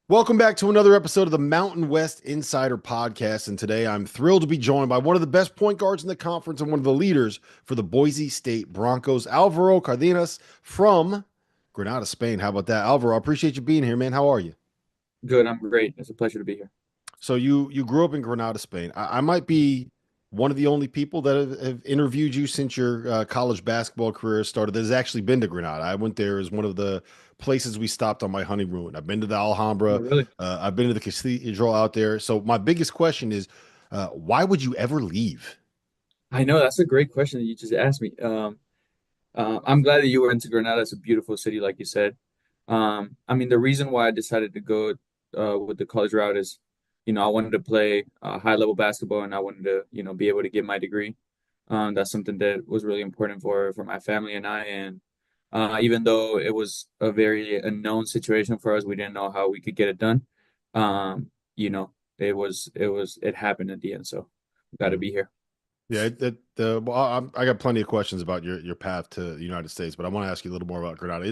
Welcome back to another episode of the Mountain West Insider Podcast. And today I'm thrilled to be joined by one of the best point guards in the conference and one of the leaders for the Boise State Broncos, Alvaro Cardenas from Granada, Spain. How about that, Alvaro? I appreciate you being here, man. How are you? Good. I'm great. It's a pleasure to be here. So you grew up in Granada, Spain. I might be one of the only people that have interviewed you since your college basketball career started that has actually been to Granada. I went there as one of the places we stopped on my honeymoon. I've been to the Oh, Alhambra. really? I've been to the cathedral out there. So my biggest question is, why would you ever leave? I know that's a great question that you just asked me. I'm glad that you went to Granada. It's a beautiful city, like you said. I mean, the reason why I decided to go with the college route is, I wanted to play high level basketball and I wanted to, be able to get my degree. That's something that was really important for my family and I. And even though it was a very unknown situation for us, we didn't know how we could get it done. It happened at the end. So got to Mhm. be here. Yeah, well, I got plenty of questions about your path to the United States, but I want to ask you a little more about Granada.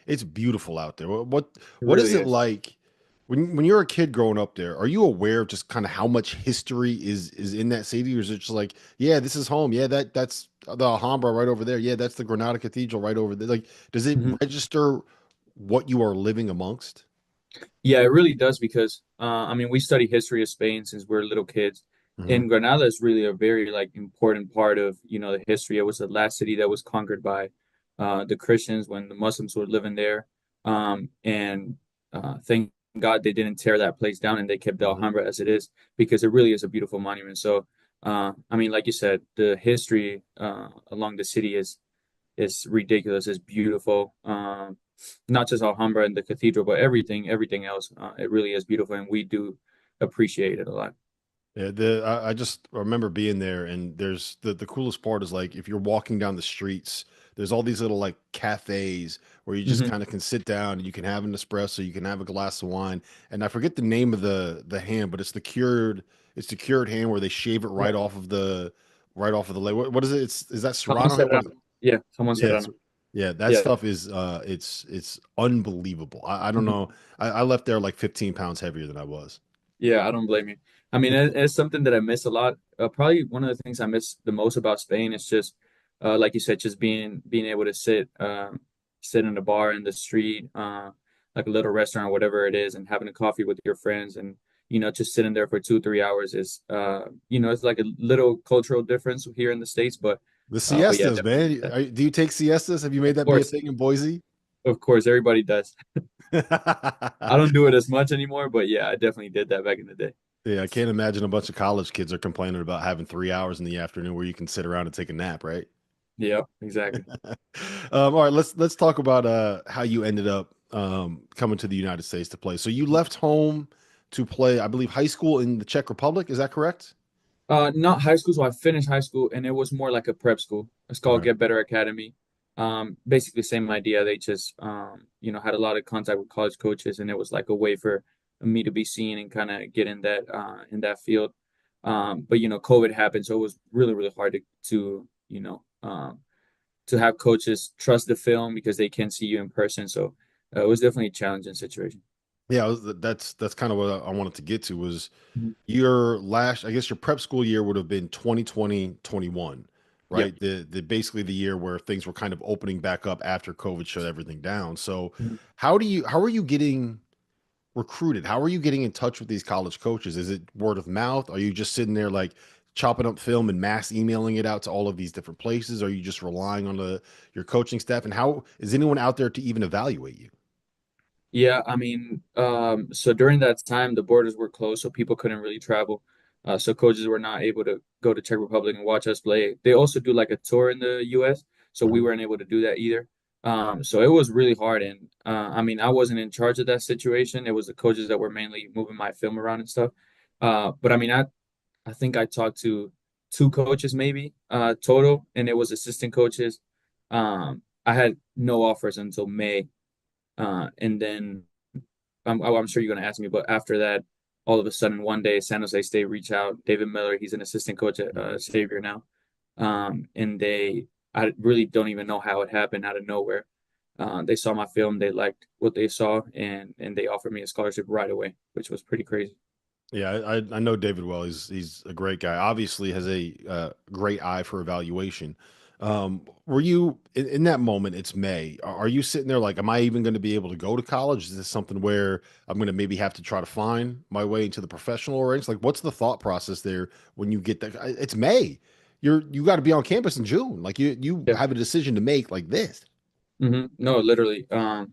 It's beautiful out there. It What is really it is. like when you're a kid growing up there? Are you aware of just kind of how much history is in that city, or is it just like, yeah, this is home. Yeah, that's the Alhambra right over there. Yeah, that's the Granada Cathedral right over there. Like, does it Mhm. register what you are living amongst? Yeah, it really does because I mean we study history of Spain since we're little kids. Hmm. And Granada is really a very like important part of, the history. It was the last city that was conquered by the Christians when the Muslims were living there. And thank God they didn't tear that place down and they kept the Hmm. Alhambra as it is because it really is a beautiful monument. So I mean, like you said, the history along the city is ridiculous. It's beautiful. Not just Alhambra and the cathedral, but everything else. It really is beautiful, and we do appreciate it a lot. Yeah, I just remember being there, and there's the coolest part is like if you're walking down the streets, there's all these little like cafes where you just Hmm. kind of can sit down and you can have an espresso, you can have a glass of wine, and I forget the name of the ham, but it's the cured ham where they shave it Yeah, right off of the leg. What is it? Is that someone Serrano said ham? it. What is it? Yeah, someone said Yes. it. Yeah, that Yeah. stuff is it's unbelievable. I don't Mhm. know. I left there like 15 pounds heavier than I was. Yeah, I don't blame you. I mean, it's something that I miss a lot. Probably one of the things I miss the most about Spain is just, like you said, just being able to sit in a bar in the street, like a little restaurant, or whatever it is, and having a coffee with your friends, and just sitting there for 2, 3 hours is, it's like a little cultural difference here in the States, The but yeah, siestas, definitely. man. Do you take siestas? Have you made Of that be a course, thing in Boise? of course, everybody does. I don't do it as much anymore, but yeah, I definitely did that back in the day. Yeah, I can't imagine a bunch of college kids are complaining about having 3 hours in the afternoon where you can sit around and take a nap, right? Yeah, exactly. All right, let's talk about how you ended up coming to the United States to play. So you left home to play, I believe, high school in the Czech Republic. Is that correct? Not high school, so I finished high school and it was more like a prep school. It's called Okay. Get Better Academy. Basically same idea. They just had a lot of contact with college coaches and it was like a way for me to be seen and kind of get in that field. But COVID happened, so it was really, really hard to have coaches trust the film because they can't see you in person. So it was definitely a challenging situation. Yeah, that's kind of what I wanted to get to was Mhm. your last, I guess your prep school year would have been 2020, 21, Yep. right? The basically the year where things were kind of opening back up after COVID shut everything down. So Mhm. how are you getting recruited? How are you getting in touch with these college coaches? Is it word of mouth? Are you just sitting there like chopping up film and mass emailing it out to all of these different places? Are you just relying on your coaching staff? And how is anyone out there to even evaluate you? Yeah, I mean, so during that time, the borders were closed, so people couldn't really travel. So coaches were not able to go to Czech Republic and watch us play. They also do like a tour in the US, so we Mhm. weren't able to do that either. So it was really hard, and I mean, I wasn't in charge of that situation. It was the coaches that were mainly moving my film around and stuff. But I mean, I think I talked to two coaches maybe total, and it was assistant coaches. I had no offers until May. And then I'm sure you're going to ask me, but after that, all of a sudden, one day, San Jose State reached out. David Miller, he's an assistant coach at Xavier now, and I really don't even know how it happened out of nowhere. They saw my film, they liked what they saw, and they offered me a scholarship right away, which was pretty crazy. Yeah, I know David well. He's a great guy. Obviously, has a great eye for evaluation. Were you in that moment? It's May. Are you sitting there like, am I even going to be able to go to college? Is this something where I'm going to maybe have to try to find my way into the professional ranks? Like, what's the thought process there when you get that? It's May. You got to be on campus in June. Like you Yeah. have a decision to make like this. No, literally. Well,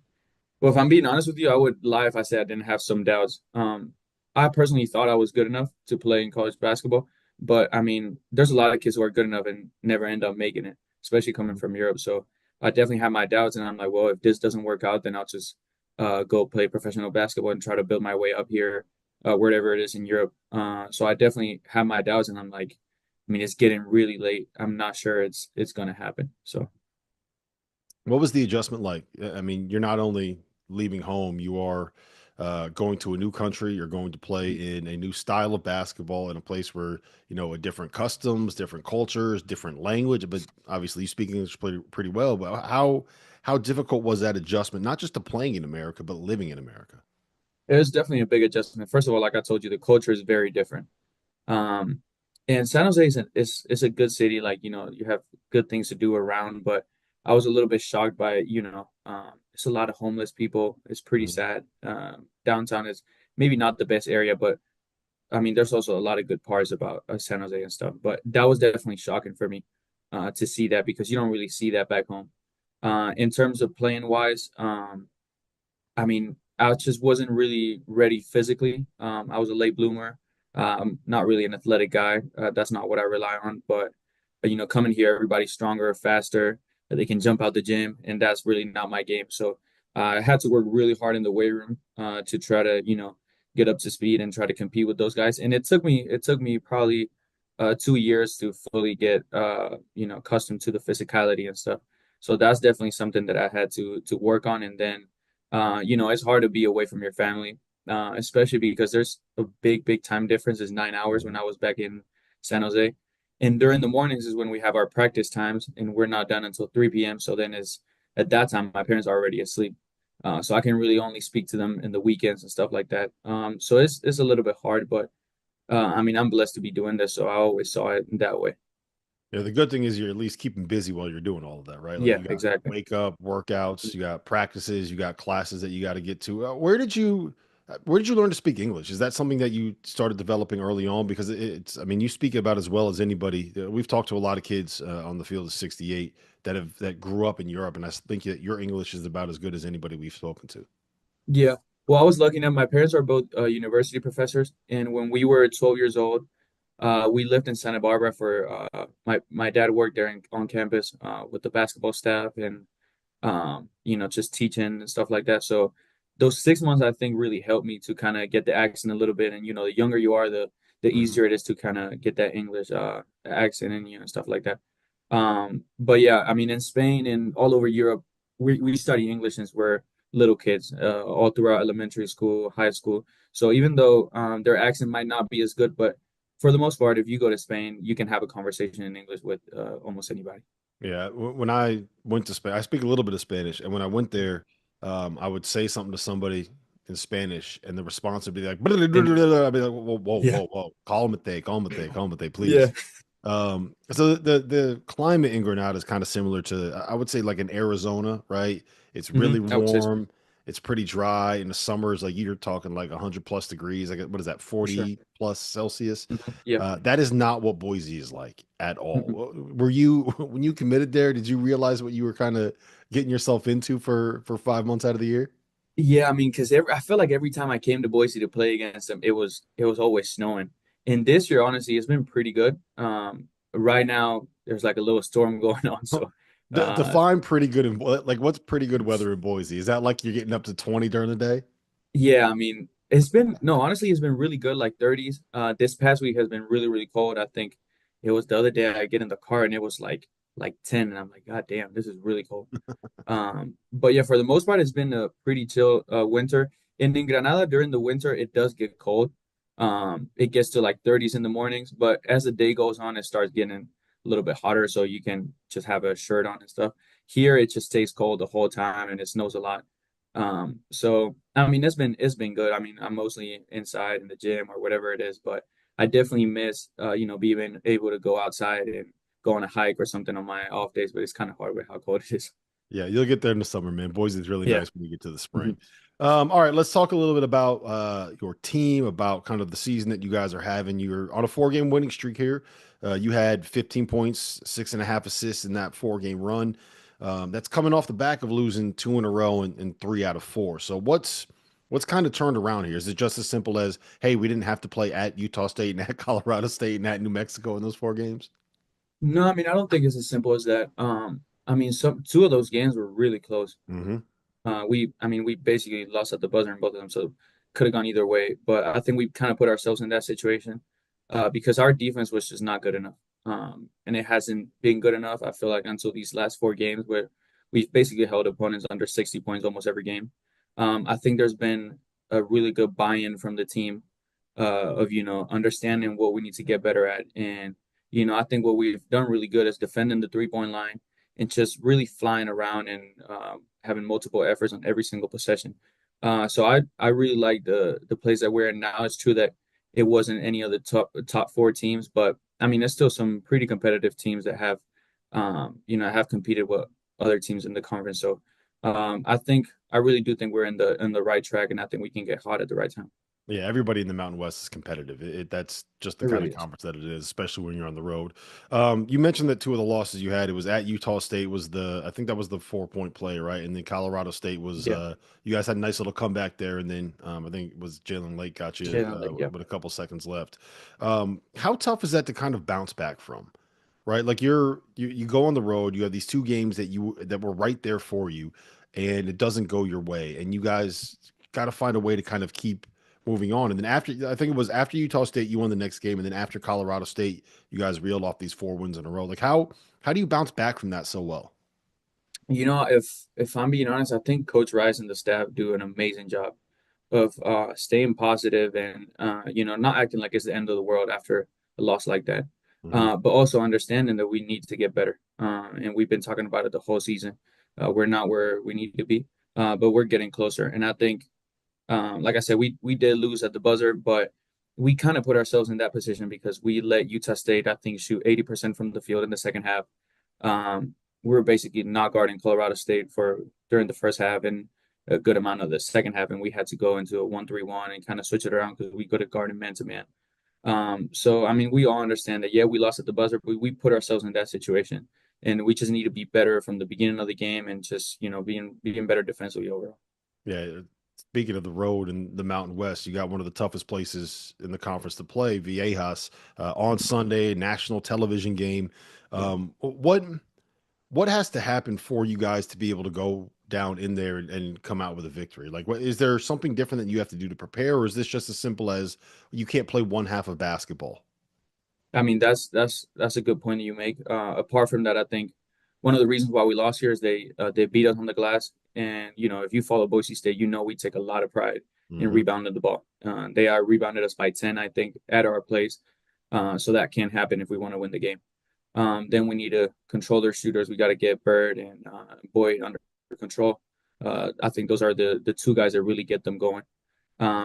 if I'm being honest with you, I would lie if I said I didn't have some doubts. I personally thought I was good enough to play in college basketball, but I mean, there's a lot of kids who are good enough and never end up making it, especially coming from Europe. So I definitely have my doubts, and I'm like, well, if this doesn't work out, then I'll just go play professional basketball and try to build my way up here, wherever it is in Europe. So I definitely have my doubts, and I'm like, I mean, it's getting really late. I'm not sure it's gonna happen. So. What was the adjustment like? I mean, you're not only leaving home, you are going to a new country. You're going to play in a new style of basketball in a place where, a different customs, different cultures, different language. But obviously, you speak English pretty well. But how difficult was that adjustment? Not just to playing in America, but living in America. It was definitely a big adjustment. First of all, like I told you, the culture is very different. Um, and San Jose is a good city. Like, you have good things to do around, but I was a little bit shocked by, it's a lot of homeless people. It's pretty Mhm. sad. Downtown is maybe not the best area, but I mean, there's also a lot of good parts about San Jose and stuff. But that was definitely shocking for me to see that because you don't really see that back home. In terms of playing wise, I mean, I just wasn't really ready physically. I was a late bloomer. I'm not really an athletic guy. That's not what I rely on. But coming here, everybody's stronger, faster. They can jump out the gym, and that's really not my game. So I had to work really hard in the weight room to try to, get up to speed and try to compete with those guys. And it took me probably 2 years to fully get, accustomed to the physicality and stuff. So that's definitely something that I had to work on, and then it's hard to be away from your family, especially because there's a big time difference. Is 9 hours when I was back in San Jose. And during the mornings is when we have our practice times, and we're not done until 3 p.m. So then is at that time my parents are already asleep. So I can really only speak to them in the weekends and stuff like that. So it's a little bit hard, but I mean I'm blessed to be doing this, so I always saw it in that way. Yeah, the good thing is you're at least keeping busy while you're doing all of that, right? Like Yeah, you got exactly. wake up, workouts, you got practices, you got classes that you got to get to. Where did you learn to speak English? Is that something that you started developing early on? Because I mean, you speak about as well as anybody. We've talked to a lot of kids on the field of 68 that grew up in Europe, and I think that your English is about as good as anybody we've spoken to. Yeah. Well, I was lucky enough. My parents are both university professors, and when we were 12 years old, we lived in Santa Barbara for my dad worked there on campus with the basketball staff and just teaching and stuff like that. So those 6 months I think really helped me to kind of get the accent a little bit. And the younger you are, the Mhm. easier it is to kind of get that English accent and stuff like that. But yeah, I mean in Spain and all over Europe, we study English since we're little kids, all throughout elementary school, high school. So even though their accent might not be as good, but for the most part, if you go to Spain, you can have a conversation in English with almost anybody. Yeah, when I went to Spain, I speak a little bit of Spanish, and when I went there, I would say something to somebody in Spanish, and the response would be like, I'd be And like, whoa, whoa, yeah, whoa, whoa, calmate, yeah. please. So the climate in Granada is kind of similar to, I would say, like in Arizona, right? It's really I would say so, warm. It's pretty dry. In the summers, like you're talking like 100 plus degrees. Like what is that, for sure. 40 plus Celsius? Yeah. That is not what Boise is like at Mhm. all. Were you when you committed there? Did you realize what you were kind of getting yourself into for 5 months out of the year? Yeah, I mean, because I feel like every time I came to Boise to play against them, it was always snowing. And this year, honestly, it's been pretty good. Right now, there's like a little storm going on, so uh, Define pretty good in like what's pretty good weather in Boise? Is that like you're getting up to 20 during the day? yeah, I mean, it's been no, honestly, it's been really good, like 30s. This past week has been really cold. I think it was the other day I get in the car and it was like 10, and I'm like, God damn, this is really cold. But yeah, for the most part, it's been a pretty chill winter. And in Granada during the winter, it does get cold. It gets to like 30s in the mornings, but as the day goes on, it starts getting a little bit hotter, so you can just have a shirt on and stuff. Here it just stays cold the whole time and it snows a lot. So I mean it's been good. I mean I'm mostly inside in the gym or whatever it is, but I definitely miss being able to go outside and go on a hike or something on my off days, but it's kind of hard with how cold it is. Yeah, you'll get there in the summer, man. Boise is really Yeah. nice when you get to the spring. Mhm. All right, let's talk a little bit about your team, about kind of the season that you guys are having. You're on a 4 game winning streak here. You had 15 points, 6.5 assists in that 4 game run. That's coming off the back of losing two in a row and 3 out of 4. So what's kind of turned around here? Is it just as simple as, hey, we didn't have to play at Utah State and at Colorado State and at New Mexico in those 4 games? No, I mean I don't think it's as simple as that. I mean some two of those games were really close. Hmm. We basically lost at the buzzer in both of them, so could have gone either way. But I think we kind of put ourselves in that situation because our defense was just not good enough, and it hasn't been good enough. I feel like until these last 4 games where we've basically held opponents under 60 points almost every game. I think there's been a really good buy-in from the team of understanding what we need to get better at, and I think what we've done really good is defending the 3-point line and just really flying around and having multiple efforts on every single possession. So I really like the plays that we're in now. It's true that it wasn't any of the top 4 teams, but I mean, there's still some pretty competitive teams that have competed with other teams in the conference. So I really do think we're in the right track, and I think we can get hot at the right time. Yeah, everybody in the Mountain West is competitive. That's just the It kind really of is. conference that it is, especially when you're on the road. You mentioned that two of the losses you had, it was at Utah State was I think that was the 4 point play, right? And then Colorado State was, Yeah, you guys had a nice little comeback there. And then I think it was Jalen Lake got you Jalen Lake. Yeah. with a couple seconds left. How tough is that to kind of bounce back from? Right? Like you go on the road, you have these 2 games that were right there for you, and it doesn't go your way, and you guys got to find a way to kind of keep moving on. And then I think it was after Utah State, you won the next game, and then after Colorado State, you guys reeled off these 4 wins in a row. Like how do you bounce back from that so well? If I'm being honest, I think Coach Rice and the staff do an amazing job of staying positive and not acting like it's the end of the world after a loss like that. Hmm. But also understanding that we need to get better. And we've been talking about it the whole season. We're not where we need to be, but we're getting closer. And I think, like I said, we did lose at the buzzer, but we kind of put ourselves in that position because we let Utah State, I think, shoot 80% from the field in the second half. We were basically not guarding Colorado State for during the first half and a good amount of the second half, and we had to go into a 1-3-1 and kind of switch it around because we could have guarded man to man. So I mean, we all understand that. Yeah, we lost at the buzzer, but we put ourselves in that situation, and we just need to be better from the beginning of the game and just being better defensively overall. Yeah. Speaking of the road and the Mountain West, you got one of the toughest places in the conference to play, Viejas, on Sunday, national television game. Yeah. What has to happen for you guys to be able to go down in there and come out with a victory? Like, what is there something different that you have to do to prepare, or is this just as simple as you can't play one half of basketball? I mean, that's a good point that you make. Apart from that, I think one of the reasons why we lost here is they beat us on the glass, and if you follow Boise State, we take a lot of pride in Hmm. rebounding the ball. They are rebounded us by 10, I think, at our place. So that can't happen if we want to win the game. Then we need to control their shooters. We got to get Bird and Boyd under control. I think those are the 2 guys that really get them going.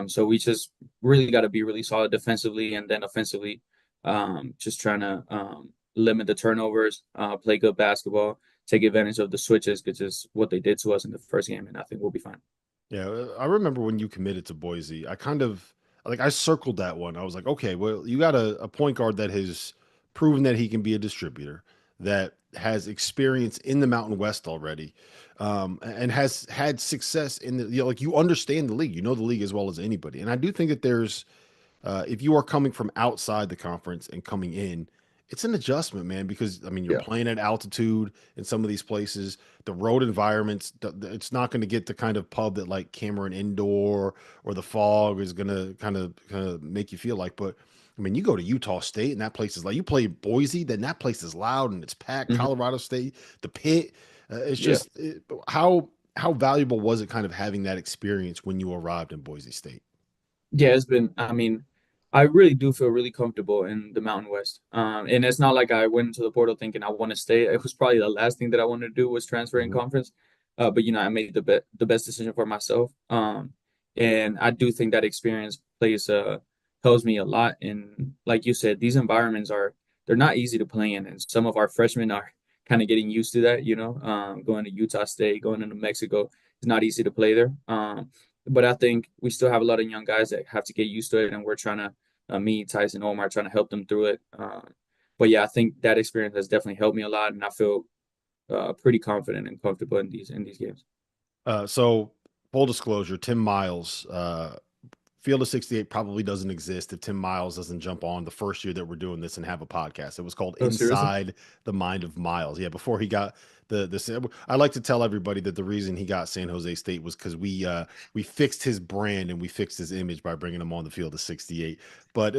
So we just really got to be really solid defensively and then offensively, just trying to limit the turnovers, play good basketball, take advantage of the switches, which is what they did to us in the first game, and I think we'll be fine. Yeah, I remember when you committed to Boise. I kind of like I circled that one. I was like, okay, well, you got a point guard that has proven that he can be a distributor, that has experience in the Mountain West already, and has had success in like you understand the league, you know the league as well as anybody. And I do think that there's if you are coming from outside the conference and coming in, it's an adjustment, man, because I mean, you're Yeah. playing at altitude in some of these places. The road environments, it's not going to get the kind of pub that like Cameron Indoor or the Fog is going to kind of make you feel like. But I mean, you go to Utah State and that place is like you play Boise, then that place is loud and it's packed. Hmm. Colorado State, the Pit, it's Yeah. just how valuable was it kind of having that experience when you arrived in Boise State? Yeah, it's been, I mean, I really do feel really comfortable in the Mountain West. And it's not like I went into the portal thinking I want to stay. It was probably the last thing that I wanted to do was transfer in Mhm. conference. But I made the best decision for myself. And I do think that experience helps me a lot. And like you said, these environments they're not easy to play in, and some of our freshmen are kind of getting used to that. Going to Utah State, going to New Mexico, it's not easy to play there. But I think we still have a lot of young guys that have to get used to it, and we're trying to me, Tyson, Omar, trying to help them through it. But yeah, I think that experience has definitely helped me a lot, and I feel pretty confident and comfortable in these games. So full disclosure, Tim Miles, Field of 68 probably doesn't exist if Tim Miles doesn't jump on the first year that we're doing this and have a podcast. It was called Oh, seriously? Inside the Mind of Miles. Yeah, before he got I like to tell everybody that the reason he got San Jose State was because we fixed his brand and we fixed his image by bringing him on the Field of 68. But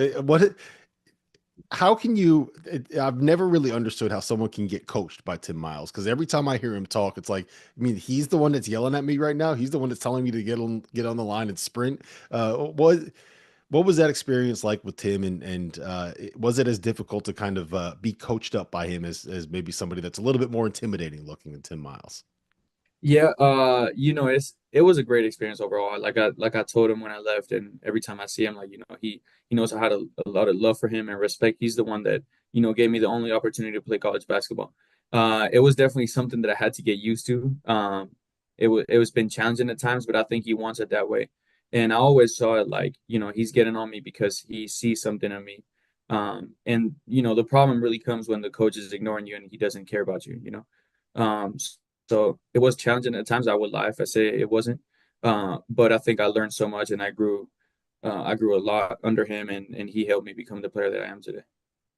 how can you I've never really understood how someone can get coached by Tim Miles, because every time I hear him talk, it's like, I mean, he's the one that's yelling at me right now. He's the one that's telling me to get on the line and sprint. What was that experience like with Tim, and was it as difficult to kind of be coached up by him as maybe somebody that's a little bit more intimidating looking than Tim Miles? Yeah, it was a great experience overall. Like I told him when I left, and every time I see him, he knows I had a lot of love for him and respect. He's the one that gave me the only opportunity to play college basketball. It was definitely something that I had to get used to. It was been challenging at times, but I think he wants it that way. And I always saw it like he's getting on me because he sees something in me. And the problem really comes when the coach is ignoring you and he doesn't care about you. Um, so it was challenging at times. I would lie if I say it wasn't. But I think I learned so much and I grew. I grew a lot under him, and he helped me become the player that I am today.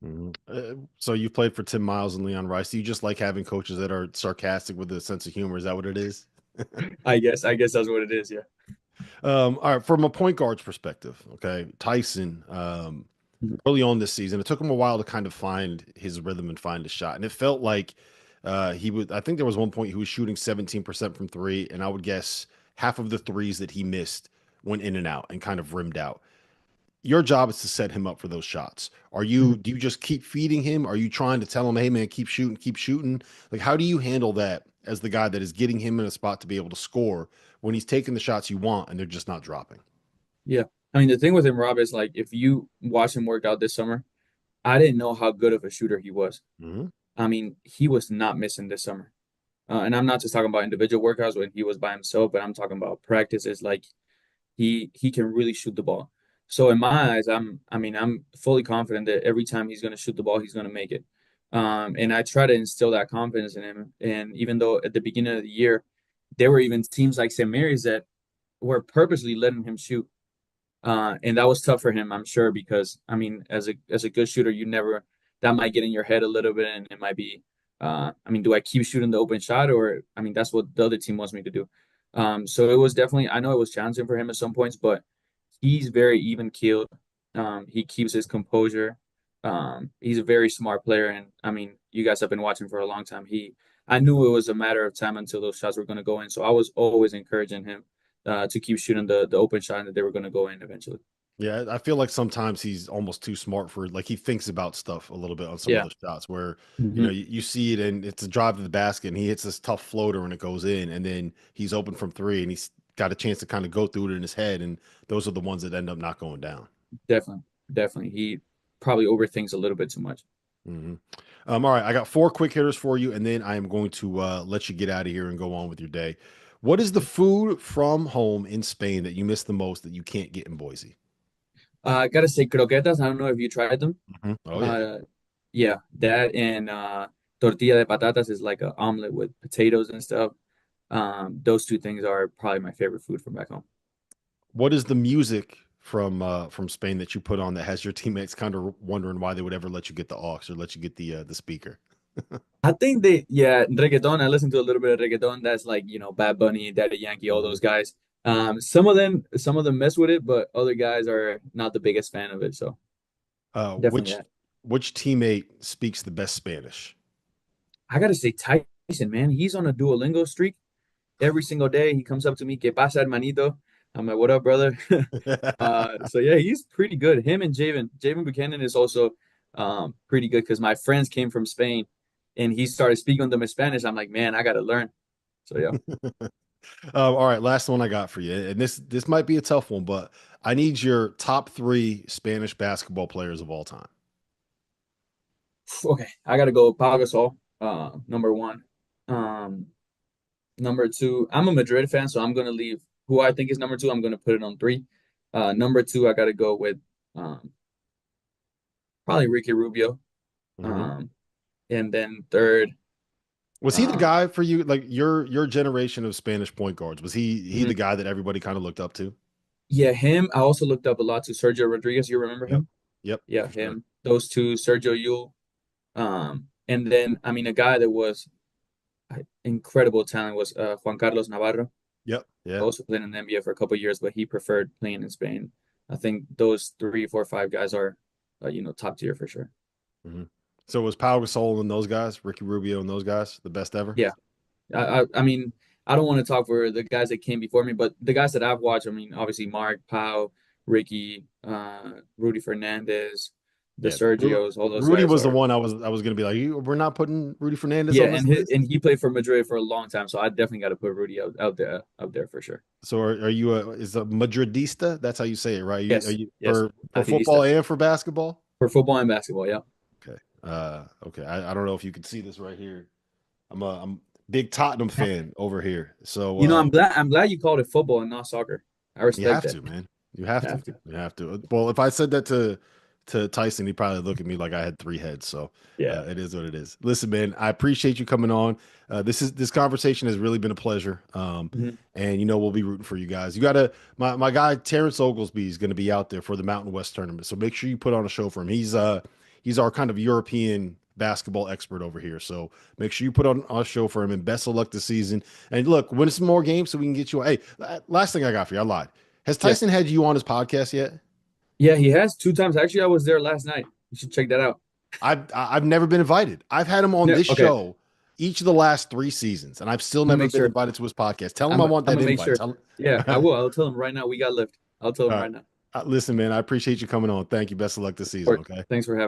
Mhm. So you played for Tim Miles and Leon Rice. Do you just like having coaches that are sarcastic with a sense of humor? Is that what it is? I guess that's what it is. Yeah. All right, from a point guard's perspective, okay, Tyson, Mhm. early on this season, it took him a while to kind of find his rhythm and find a shot, and it felt like he would. I think there was one point he was shooting 17% from three, and I would guess half of the threes that he missed went in and out and kind of rimmed out. Your job is to set him up for those shots. Mhm. Do you just keep feeding him? Are you trying to tell him, hey man, keep shooting, keep shooting? Like, how do you handle that as the guy that is getting him in a spot to be able to score when he's taking the shots you want and they're just not dropping? Yeah. I mean, the thing with him, Rob, is like if you watch him work out this summer, I didn't know how good of a shooter he was. Hmm. I mean, he was not missing this summer. And I'm not just talking about individual workouts when he was by himself, but I'm talking about practices. Like he can really shoot the ball. So in my eyes, I'm fully confident that every time he's going to shoot the ball, he's going to make it. And I try to instill that confidence in him. And even though at the beginning of the year, there were even teams like St. Mary's that were purposely letting him shoot, and that was tough for him, I'm sure, because I mean, as a good shooter, you never that might get in your head a little bit, and it might be, I mean, do I keep shooting the open shot, or I mean, that's what the other team wants me to do. So it was definitely, I know it was challenging for him at some points, but he's very even keeled. He keeps his composure. He's a very smart player, and I mean, you guys have been watching for a long time. I knew it was a matter of time until those shots were going to go in, so I was always encouraging him to keep shooting the open shot and that they were going to go in eventually. Yeah, I feel like sometimes he's almost too smart for, like, he thinks about stuff a little bit on some of Yeah. those shots where, Hmm. you see it and it's a drive to the basket and he hits this tough floater and it goes in and then he's open from three and he's got a chance to kind of go through it in his head. And those are the ones that end up not going down. Definitely. Definitely. He probably overthinks a little bit too much. Hmm. All right, I got four quick hitters for you, and then I am going to let you get out of here and go on with your day. What is the food from home in Spain that you miss the most that you can't get in Boise? I gotta say, croquetas. I don't know if you tried them. Mhm. Oh yeah. Uh, yeah, that and tortilla de patatas is like an omelet with potatoes and stuff. Those two things are probably my favorite food from back home. What is the music from Spain that you put on that has your teammates kind of wondering why they would ever let you get the aux or let you get the speaker? I think yeah, reggaeton. I listen to a little bit of reggaeton. That's like, Bad Bunny, Daddy Yankee, all Mhm. those guys. Some of them mess with it, but other guys are not the biggest fan of it. So Uh, definitely which that. which teammate speaks the best Spanish? I gotta say, Tyson, man, he's on a Duolingo streak every single day. He comes up to me, "Que pasa, hermanito?" I'm like, what up, brother? So yeah, he's pretty good. Him and Javen Buchanan is also pretty good because my friends came from Spain and he started speaking to them in Spanish. I'm like, man, I gotta learn. So yeah. All right, last one I got for you, and this might be a tough one, but I need your top three Spanish basketball players of all time. Okay, I gotta go Pau Gasol, number one. Um, Number two, I'm a Madrid fan, so I'm gonna leave who I think is number two. I'm gonna put it on three. Number two, I gotta go with um, probably Ricky Rubio. Hmm. Um, and then third, Was he the um, guy for you, like your generation of Spanish point guards? Was he the mhm. guy that everybody kind of looked up to? Yeah, him. I also looked up a lot to Sergio Rodriguez. You remember Yep. him? Yep, Yeah, for sure. him. Those two, Sergio Yul. And then I mean, a guy that was incredible talent was Juan Carlos Navarro. Yep. Yeah. Also played in the NBA for a couple of years, but he preferred playing in Spain. I think those three, four, five guys are, top tier for sure. Hmm. So was Pau Gasol and those guys, Ricky Rubio and those guys, the best ever? Yeah, I mean, I don't want to talk for the guys that came before me, but the guys that I've watched, I mean, obviously Mark, Pau, Ricky, Rudy Fernandez, the Yeah. Sergios, all those Rudy guys was the are. one I was gonna be like, we're not putting Rudy Fernandez Yeah, on this and list. he played for Madrid for a long time, so I definitely got to put Rudy out there for sure. So are you is a Madridista? That's how you say it, right? Are Yes, you yes, for football Madridista and for basketball? for football and basketball. Yeah. Okay. Okay. I don't know if you can see this right here. I'm big Tottenham fan over here. So I'm glad you called it football and not soccer. I you respect have that. to, man. You have to. Have to. You have to. Well, if I said that to Tyson, he'd probably look at me like I had three heads. So Yeah. it is what it is. Listen, man, I appreciate you coming on. This conversation has really been a pleasure. Mhm. And we'll be rooting for you guys. You gotta my guy Terrence Oglesby is gonna be out there for the Mountain West tournament. So make sure you put on a show for him. He's our kind of European basketball expert over here. So make sure you put on a show for him and best of luck this season. And look, win some more games so we can get you. Hey, last thing I got for you, I lied. Has Yeah. Tyson had you on his podcast yet? Yeah, he has two times. Actually, I was there last night. You should check that out. I've never been invited. I've had him on Yeah. this Okay. show each of the last three seasons, and I've still I'm gonna never make been sure. invited to his podcast. Tell him I'm I I'm want that gonna make invite. sure. Tell Yeah, I him. will. I'll tell him right now. We got lift. I'll tell All him right. right now. Listen, man, I appreciate you coming on. Thank you. Best of luck this Of season. course. Okay. Thanks for having me.